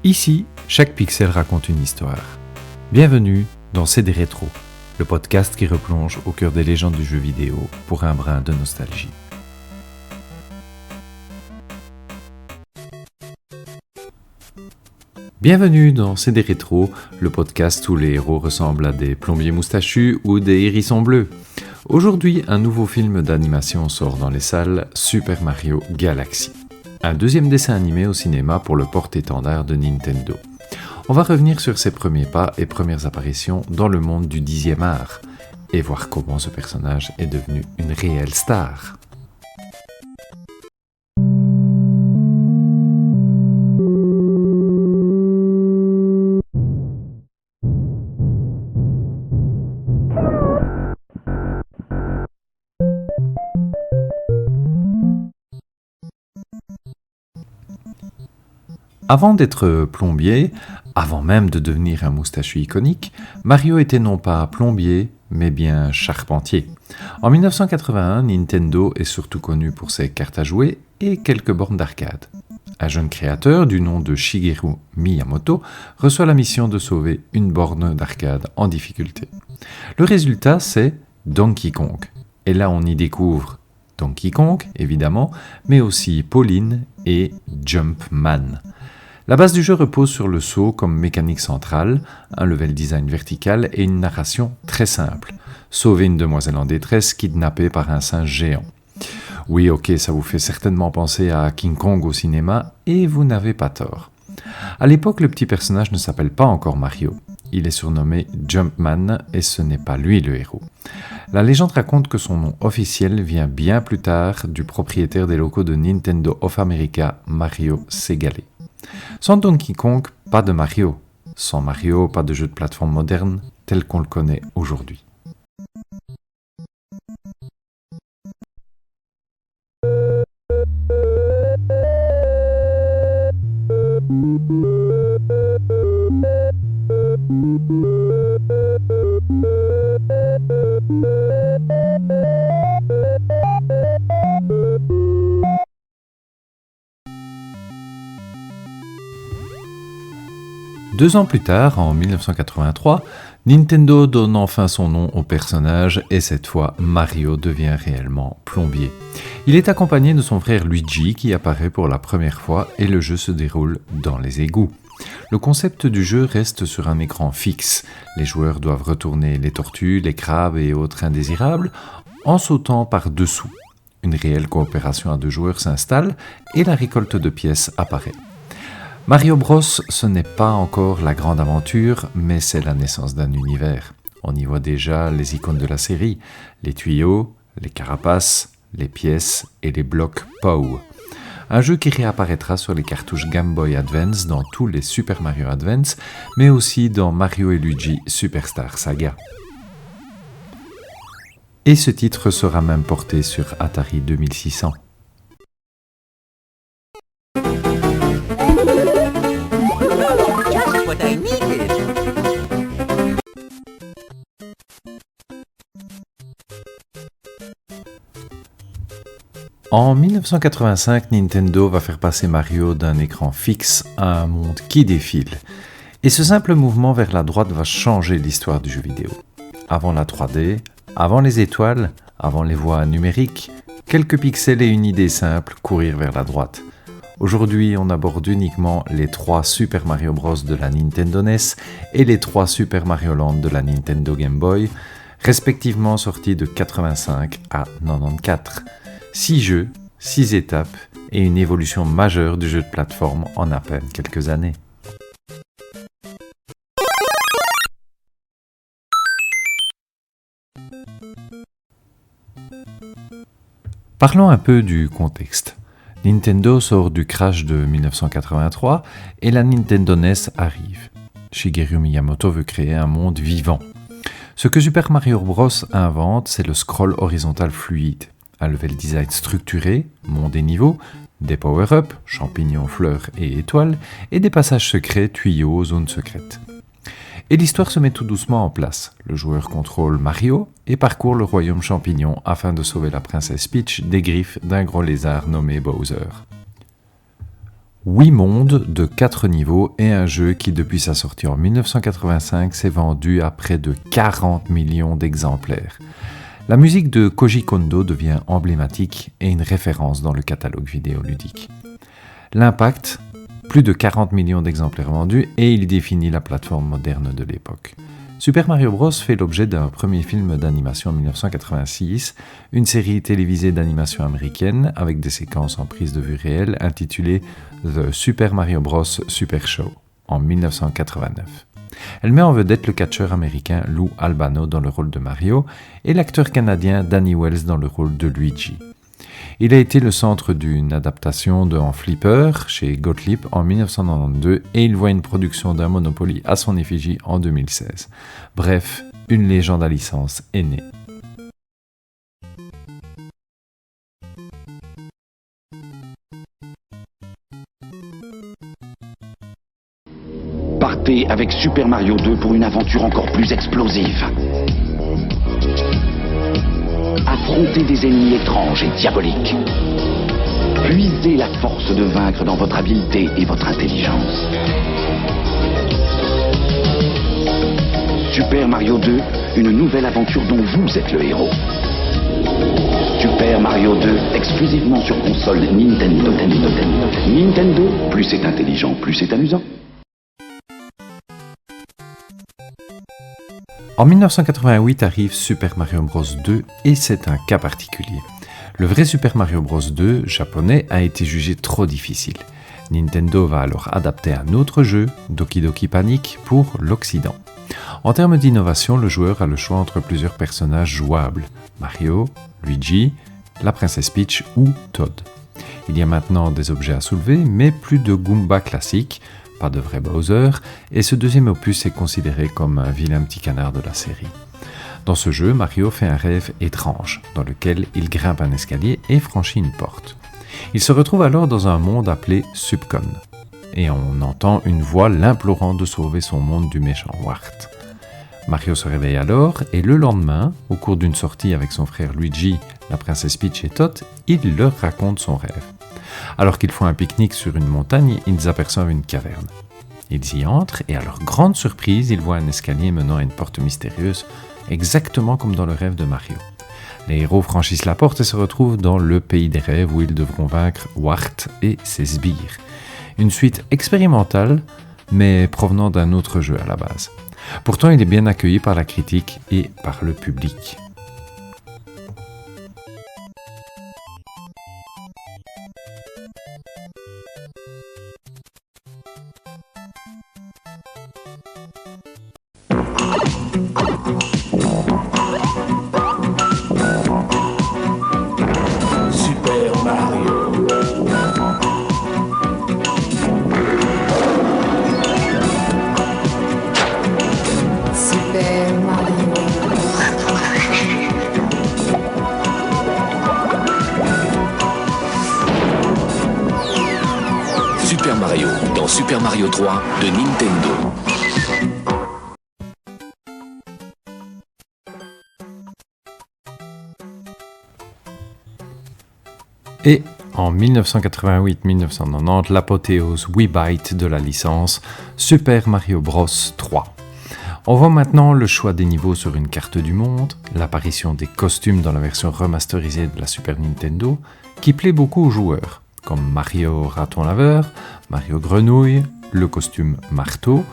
Ici, chaque pixel raconte une histoire. Bienvenue dans C'est des rétros, le podcast qui replonge au cœur des légendes du jeu vidéo pour un brin de nostalgie. Bienvenue dans C'est des rétros, le podcast où les héros ressemblent à des plombiers moustachus ou des hérissons bleus. Aujourd'hui, un nouveau film d'animation sort dans les salles, Super Mario Galaxy. Un deuxième dessin animé au cinéma pour le porte-étendard de Nintendo. On va revenir sur ses premiers pas et premières apparitions dans le monde du 10e art, et voir comment ce personnage est devenu une réelle star. Avant d'être plombier, avant même de devenir un moustachu iconique, Mario était non pas plombier, mais bien charpentier. En 1981, Nintendo est surtout connu pour ses cartes à jouer et quelques bornes d'arcade. Un jeune créateur du nom de Shigeru Miyamoto reçoit la mission de sauver une borne d'arcade en difficulté. Le résultat, c'est Donkey Kong. Et là, on y découvre Donkey Kong, évidemment, mais aussi Pauline et Jumpman. La base du jeu repose sur le saut comme mécanique centrale, un level design vertical et une narration très simple. Sauver une demoiselle en détresse kidnappée par un singe géant. Oui, ok, ça vous fait certainement penser à King Kong au cinéma, et vous n'avez pas tort. À l'époque, le petit personnage ne s'appelle pas encore Mario. Il est surnommé Jumpman, et ce n'est pas lui le héros. La légende raconte que son nom officiel vient bien plus tard du propriétaire des locaux de Nintendo of America, Mario Segale. Sans Donkey Kong, pas de Mario. Sans Mario, pas de jeu de plateforme moderne tel qu'on le connaît aujourd'hui. Deux ans plus tard, en 1983, Nintendo donne enfin son nom au personnage et cette fois Mario devient réellement plombier. Il est accompagné de son frère Luigi qui apparaît pour la première fois et le jeu se déroule dans les égouts. Le concept du jeu reste sur un écran fixe. Les joueurs doivent retourner les tortues, les crabes et autres indésirables en sautant par-dessous. Une réelle coopération à deux joueurs s'installe et la récolte de pièces apparaît. Mario Bros, ce n'est pas encore la grande aventure, mais c'est la naissance d'un univers. On y voit déjà les icônes de la série, les tuyaux, les carapaces, les pièces et les blocs POW. Un jeu qui réapparaîtra sur les cartouches Game Boy Advance dans tous les Super Mario Advance, mais aussi dans Mario et Luigi Superstar Saga. Et ce titre sera même porté sur Atari 2600. En 1985, Nintendo va faire passer Mario d'un écran fixe à un monde qui défile. Et ce simple mouvement vers la droite va changer l'histoire du jeu vidéo. Avant la 3D, avant les étoiles, avant les voies numériques, quelques pixels et une idée simple, courir vers la droite. Aujourd'hui, on aborde uniquement les 3 Super Mario Bros de la Nintendo NES et les 3 Super Mario Land de la Nintendo Game Boy, respectivement sortis de 85 à 94. 6 jeux, 6 étapes et une évolution majeure du jeu de plateforme en à peine quelques années. Parlons un peu du contexte. Nintendo sort du crash de 1983 et la Nintendo NES arrive. Shigeru Miyamoto veut créer un monde vivant. Ce que Super Mario Bros invente, c'est le scroll horizontal fluide. Un level design structuré, monde et niveau, des power-ups, champignons, fleurs et étoiles, et des passages secrets, tuyaux, zones secrètes. Et l'histoire se met tout doucement en place. Le joueur contrôle Mario et parcourt le royaume champignon afin de sauver la princesse Peach des griffes d'un gros lézard nommé Bowser. 8 mondes de 4 niveaux et un jeu qui, depuis sa sortie en 1985, s'est vendu à près de 40 millions d'exemplaires. La musique de Koji Kondo devient emblématique et une référence dans le catalogue vidéoludique. L'impact, plus de 40 millions d'exemplaires vendus, et il définit la plateforme moderne de l'époque. Super Mario Bros. Fait l'objet d'un premier film d'animation en 1986, une série télévisée d'animation américaine avec des séquences en prise de vue réelle intitulée The Super Mario Bros. Super Show en 1989. Elle met en vedette le catcheur américain Lou Albano dans le rôle de Mario et l'acteur canadien Danny Wells dans le rôle de Luigi. Il a été le centre d'une adaptation de En Flipper chez Gottlieb en 1992 et il voit une production d'un Monopoly à son effigie en 2016. Bref, une légende à licence est née. Partez avec Super Mario 2 pour une aventure encore plus explosive. Affrontez des ennemis étranges et diaboliques. Puisez la force de vaincre dans votre habileté et votre intelligence. Super Mario 2, une nouvelle aventure dont vous êtes le héros. Super Mario 2, exclusivement sur console Nintendo. Nintendo, plus c'est intelligent, plus c'est amusant. En 1988 arrive Super Mario Bros 2 et c'est un cas particulier. Le vrai Super Mario Bros 2 japonais a été jugé trop difficile. Nintendo va alors adapter un autre jeu, Doki Doki Panic, pour l'Occident. En termes d'innovation, le joueur a le choix entre plusieurs personnages jouables, Mario, Luigi, la princesse Peach ou Todd. Il y a maintenant des objets à soulever, mais plus de Goomba classiques, pas de vrai Bowser, et ce deuxième opus est considéré comme un vilain petit canard de la série. Dans ce jeu, Mario fait un rêve étrange, dans lequel il grimpe un escalier et franchit une porte. Il se retrouve alors dans un monde appelé Subcon, et on entend une voix l'implorant de sauver son monde du méchant Wart. Mario se réveille alors, et le lendemain, au cours d'une sortie avec son frère Luigi, la princesse Peach et Todd, il leur raconte son rêve. Alors qu'ils font un pique-nique sur une montagne, ils aperçoivent une caverne. Ils y entrent et à leur grande surprise, ils voient un escalier menant à une porte mystérieuse, exactement comme dans le rêve de Mario. Les héros franchissent la porte et se retrouvent dans le pays des rêves où ils devront vaincre Wart et ses sbires. Une suite expérimentale, mais provenant d'un autre jeu à la base. Pourtant, il est bien accueilli par la critique et par le public. Super Mario. Super Mario. Super Mario dans Super Mario 3 de Nintendo. Et en 1988-1990, l'apothéose Wii-Byte de la licence Super Mario Bros 3. On voit maintenant le choix des niveaux sur une carte du monde, l'apparition des costumes dans la version remasterisée de la Super Nintendo, qui plaît beaucoup aux joueurs, comme Mario Raton Laveur, Mario Grenouille, le costume Marteau,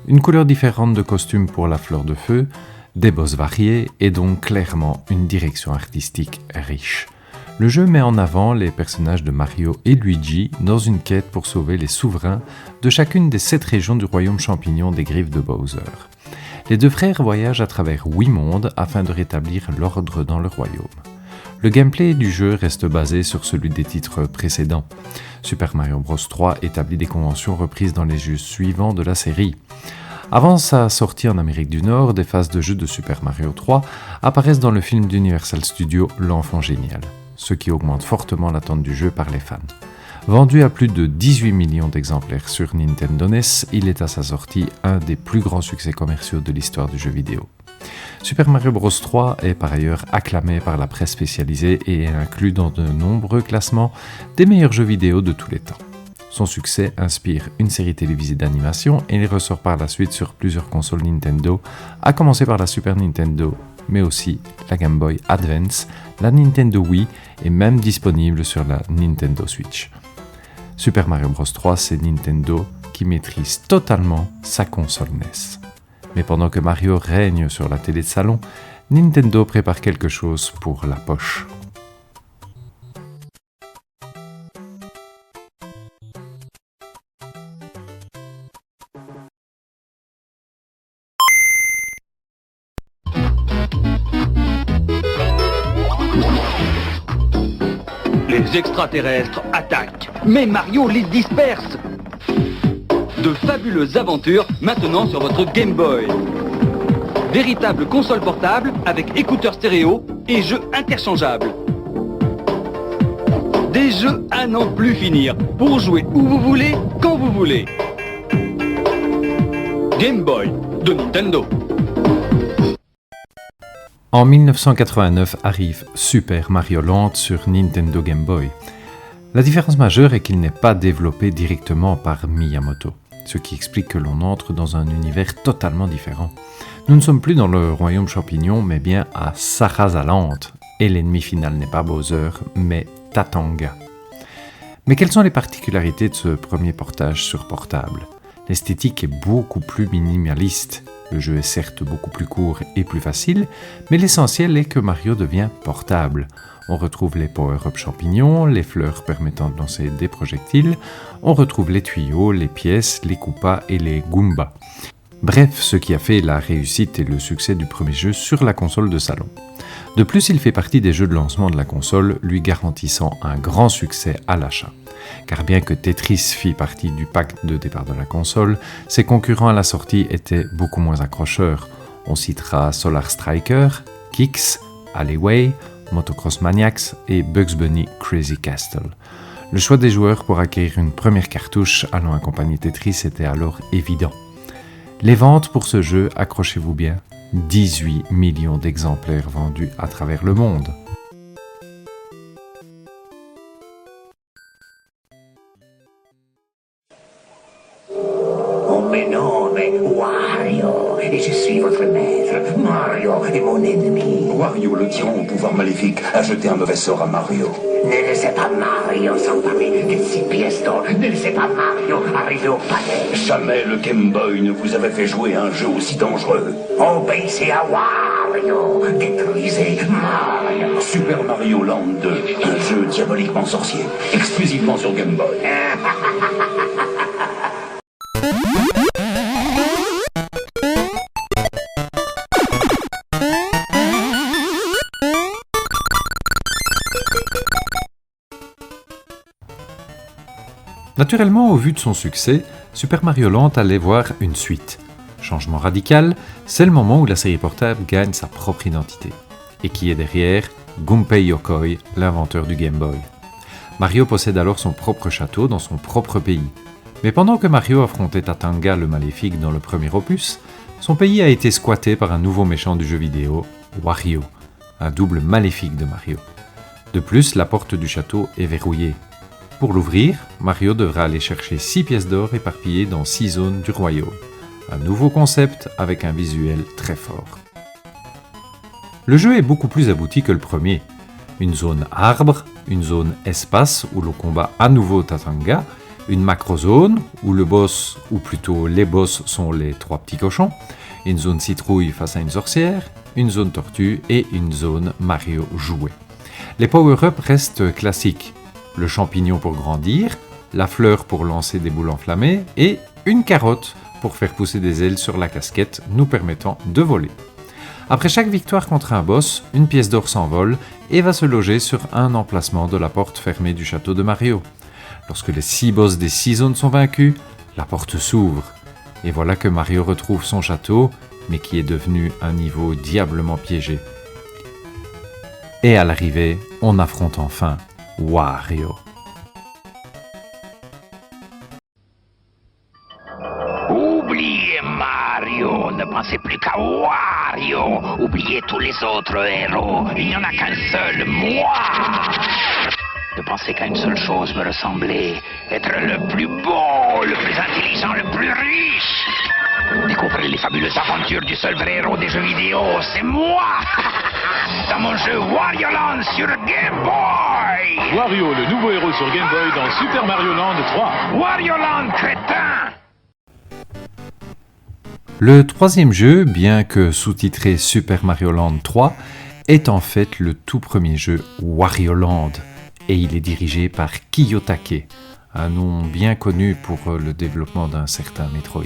une couleur différente de costume pour la fleur de feu, des boss variés et donc clairement une direction artistique riche. Le jeu met en avant les personnages de Mario et Luigi dans une quête pour sauver les souverains de chacune des 7 régions du royaume champignon des griffes de Bowser. Les deux frères voyagent à travers 8 mondes afin de rétablir l'ordre dans le royaume. Le gameplay du jeu reste basé sur celui des titres précédents. Super Mario Bros 3 établit des conventions reprises dans les jeux suivants de la série. Avant sa sortie en Amérique du Nord, des phases de jeu de Super Mario 3 apparaissent dans le film d'Universal Studios L'Enfant Génial, ce qui augmente fortement l'attente du jeu par les fans. Vendu à plus de 18 millions d'exemplaires sur Nintendo NES, il est à sa sortie un des plus grands succès commerciaux de l'histoire du jeu vidéo. Super Mario Bros 3 est par ailleurs acclamé par la presse spécialisée et est inclus dans de nombreux classements des meilleurs jeux vidéo de tous les temps. Son succès inspire une série télévisée d'animation et il ressort par la suite sur plusieurs consoles Nintendo, à commencer par la Super Nintendo, mais aussi la Game Boy Advance, la Nintendo Wii et même disponible sur la Nintendo Switch. Super Mario Bros 3, c'est Nintendo qui maîtrise totalement sa console NES. Mais pendant que Mario règne sur la télé de salon, Nintendo prépare quelque chose pour la poche. Les extraterrestres attaquent, mais Mario les disperse. De fabuleuses aventures maintenant sur votre Game Boy. Véritable console portable avec écouteurs stéréo et jeux interchangeables. Des jeux à n'en plus finir, pour jouer où vous voulez, quand vous voulez. Game Boy de Nintendo. En 1989 arrive Super Mario Land sur Nintendo Game Boy. La différence majeure est qu'il n'est pas développé directement par Miyamoto, ce qui explique que l'on entre dans un univers totalement différent. Nous ne sommes plus dans le royaume champignon, mais bien à Sarasaland, et l'ennemi final n'est pas Bowser, mais Tatanga. Mais quelles sont les particularités de ce premier portage sur portable ? L'esthétique est beaucoup plus minimaliste. Le jeu est certes beaucoup plus court et plus facile, mais l'essentiel est que Mario devient portable. On retrouve les power-up champignons, les fleurs permettant de lancer des projectiles, on retrouve les tuyaux, les pièces, les Koopas et les Goombas. Bref, ce qui a fait la réussite et le succès du premier jeu sur la console de salon. De plus, il fait partie des jeux de lancement de la console, lui garantissant un grand succès à l'achat. Car bien que Tetris fit partie du pack de départ de la console, ses concurrents à la sortie étaient beaucoup moins accrocheurs. On citera Solar Striker, Kix, Alleyway, Motocross Maniacs et Bugs Bunny Crazy Castle. Le choix des joueurs pour acquérir une première cartouche allant accompagner Tetris était alors évident. Les ventes pour ce jeu, accrochez-vous bien, 18 millions d'exemplaires vendus à travers le monde. Oh mais non, mais Wario, et je suis votre maître. Mario est mon ennemi. Wario, le tyran au pouvoir maléfique, a jeté un mauvais sort à Mario. Ne laissez pas Mario s'emparer des 6 pièces d'or. Ne laissez pas Mario arriver au palais. Jamais le Game Boy ne vous avait fait jouer à un jeu aussi dangereux. Obéissez à Wario. Détruisez Mario. Super Mario Land 2, un jeu diaboliquement sorcier, exclusivement sur Game Boy. Naturellement, au vu de son succès, Super Mario Land allait voir une suite. Changement radical, c'est le moment où la série portable gagne sa propre identité. Et qui est derrière Gunpei Yokoi, l'inventeur du Game Boy. Mario possède alors son propre château dans son propre pays. Mais pendant que Mario affrontait Tatanga le maléfique dans le premier opus, son pays a été squatté par un nouveau méchant du jeu vidéo, Wario, un double maléfique de Mario. De plus, la porte du château est verrouillée. Pour l'ouvrir, Mario devra aller chercher 6 pièces d'or éparpillées dans 6 zones du royaume. Un nouveau concept avec un visuel très fort. Le jeu est beaucoup plus abouti que le premier. Une zone arbre, une zone espace où l'on combat à nouveau Tatanga, une macro-zone où le boss, ou plutôt les boss sont les 3 petits cochons, une zone citrouille face à une sorcière, une zone tortue et une zone Mario jouet. Les power-up restent classiques. Le champignon pour grandir, la fleur pour lancer des boules enflammées et une carotte pour faire pousser des ailes sur la casquette nous permettant de voler. Après chaque victoire contre un boss, une pièce d'or s'envole et va se loger sur un emplacement de la porte fermée du château de Mario. Lorsque les 6 boss des 6 zones sont vaincus, la porte s'ouvre. Et voilà que Mario retrouve son château, mais qui est devenu un niveau diablement piégé. Et à l'arrivée, on affronte enfin Wario. Oubliez Mario, ne pensez plus qu'à Wario. Oubliez tous les autres héros, il n'y en a qu'un seul, moi. de penser qu'à une seule chose me ressembler, être le plus beau, le plus intelligent, le plus riche. Découvrez les fabuleuses aventures du seul vrai héros des jeux vidéo, c'est moi. Dans mon jeu Wario Land sur Game Boy. Wario, le nouveau héros sur Game Boy dans Super Mario Land 3. Wario Land, crétin. Le troisième jeu, bien que sous-titré Super Mario Land 3, est en fait le tout premier jeu Wario Land, et il est dirigé par Kiyotake, un nom bien connu pour le développement d'un certain Metroid.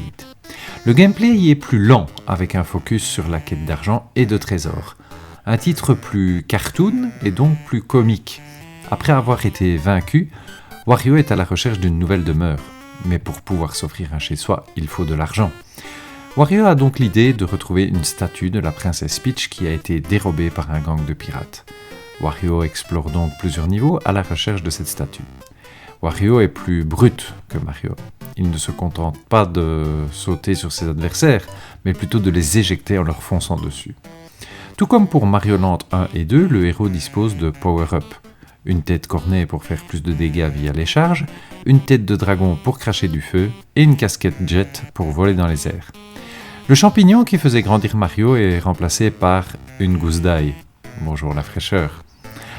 Le gameplay y est plus lent, avec un focus sur la quête d'argent et de trésors. Un titre plus cartoon et donc plus comique. Après avoir été vaincu, Wario est à la recherche d'une nouvelle demeure, mais pour pouvoir s'offrir un chez-soi, il faut de l'argent. Wario a donc l'idée de retrouver une statue de la princesse Peach qui a été dérobée par un gang de pirates. Wario explore donc plusieurs niveaux à la recherche de cette statue. Wario est plus brut que Mario. Il ne se contente pas de sauter sur ses adversaires, mais plutôt de les éjecter en leur fonçant dessus. Tout comme pour Mario Land 1 et 2, le héros dispose de power-up. Une tête cornée pour faire plus de dégâts via les charges, une tête de dragon pour cracher du feu, et une casquette jet pour voler dans les airs. Le champignon qui faisait grandir Mario est remplacé par une gousse d'ail. Bonjour la fraîcheur.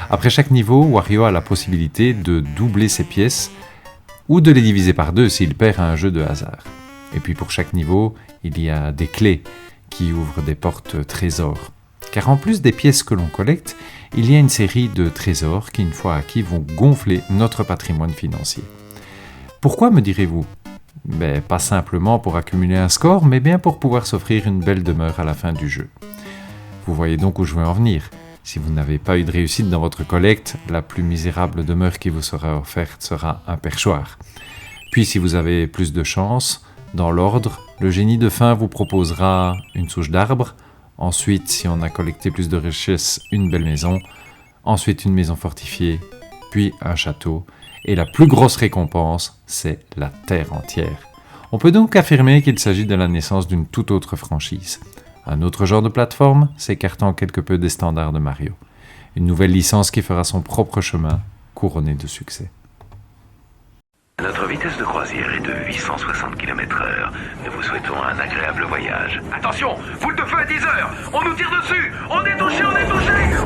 Après chaque niveau, Wario a la possibilité de doubler ses pièces ou de les diviser par deux s'il perd à un jeu de hasard. Et puis pour chaque niveau, il y a des clés qui ouvrent des portes trésors. Car en plus des pièces que l'on collecte, il y a une série de trésors qui, une fois acquis, vont gonfler notre patrimoine financier. Pourquoi, me direz-vous ? Pas simplement pour accumuler un score, mais bien pour pouvoir s'offrir une belle demeure à la fin du jeu. Vous voyez donc où je veux en venir. Si vous n'avez pas eu de réussite dans votre collecte, la plus misérable demeure qui vous sera offerte sera un perchoir. Puis si vous avez plus de chance, dans l'ordre, le génie de fin vous proposera une souche d'arbre, ensuite, si on a collecté plus de richesses, une belle maison, ensuite une maison fortifiée, puis un château, et la plus grosse récompense, c'est la terre entière. On peut donc affirmer qu'il s'agit de la naissance d'une toute autre franchise. Un autre genre de plateforme, s'écartant quelque peu des standards de Mario. Une nouvelle licence qui fera son propre chemin, couronnée de succès. Notre vitesse de croisière est de 860 km/h. Nous vous souhaitons un agréable voyage. Attention, foule de feu à 10 heures. On nous tire dessus. On est touché.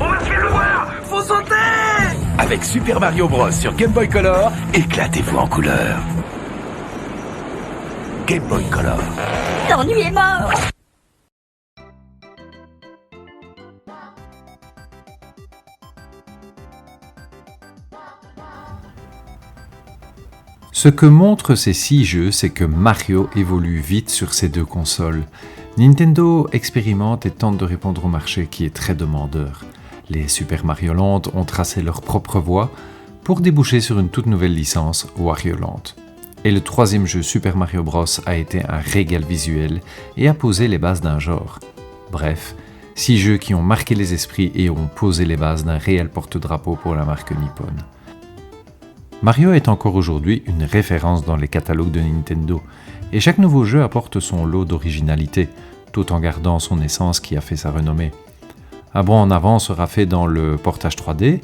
On va se faire le voir. Faut sauter. Avec Super Mario Bros sur Game Boy Color, éclatez-vous en couleur. Game Boy Color. L'ennui est mort. Ce que montrent ces 6 jeux, c'est que Mario évolue vite sur ces deux consoles. Nintendo expérimente et tente de répondre au marché qui est très demandeur. Les Super Mario Land ont tracé leur propre voie pour déboucher sur une toute nouvelle licence, Wario Land. Et le troisième jeu Super Mario Bros a été un régal visuel et a posé les bases d'un genre. Bref, 6 jeux qui ont marqué les esprits et ont posé les bases d'un réel porte-drapeau pour la marque nippone. Mario est encore aujourd'hui une référence dans les catalogues de Nintendo, et chaque nouveau jeu apporte son lot d'originalité, tout en gardant son essence qui a fait sa renommée. Un bond en avant sera fait dans le portage 3D,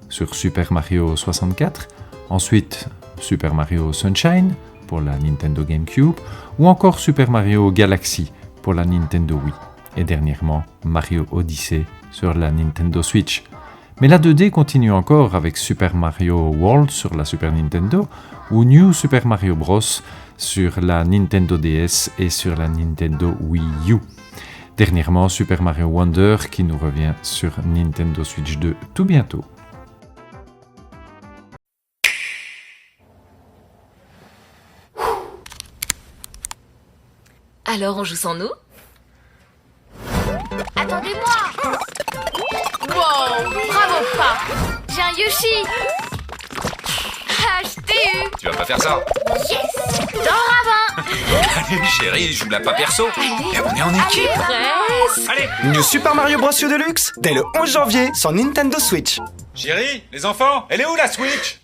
sur Super Mario 64, ensuite Super Mario Sunshine pour la Nintendo GameCube, ou encore Super Mario Galaxy pour la Nintendo Wii, et dernièrement Mario Odyssey sur la Nintendo Switch. Mais la 2D continue encore avec Super Mario World sur la Super Nintendo ou New Super Mario Bros sur la Nintendo DS et sur la Nintendo Wii U. Dernièrement, Super Mario Wonder qui nous revient sur Nintendo Switch 2 tout bientôt. Alors on joue sans nous? Attendez-moi! Wow! Bravo, pas! J'ai un Yoshi! HTU! Tu vas pas faire ça? Yes! Dans ravin! Allez, chérie, joue la pas perso. Et on est en équipe. Presque! Allez! New Super Mario Bros. Deluxe dès le 11 janvier sur Nintendo Switch. Chérie, les enfants, elle est où la Switch?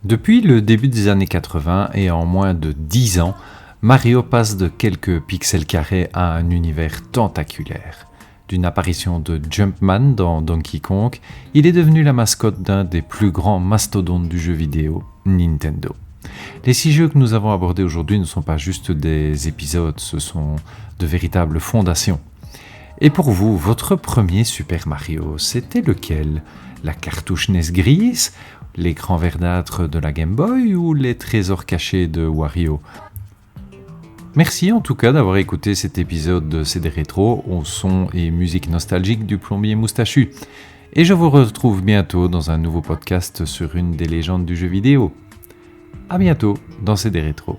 Depuis le début des années 80 et en moins de 10 ans, Mario passe de quelques pixels carrés à un univers tentaculaire. D'une apparition de Jumpman dans Donkey Kong, il est devenu la mascotte d'un des plus grands mastodontes du jeu vidéo, Nintendo. Les 6 jeux que nous avons abordés aujourd'hui ne sont pas juste des épisodes, ce sont de véritables fondations. Et pour vous, votre premier Super Mario, c'était lequel ? La cartouche NES grise, l'écran verdâtre de la Game Boy ou les trésors cachés de Wario ? Merci en tout cas d'avoir écouté cet épisode de CD Rétro au son et musique nostalgique du plombier moustachu. Et je vous retrouve bientôt dans un nouveau podcast sur une des légendes du jeu vidéo. À bientôt dans CD Rétro.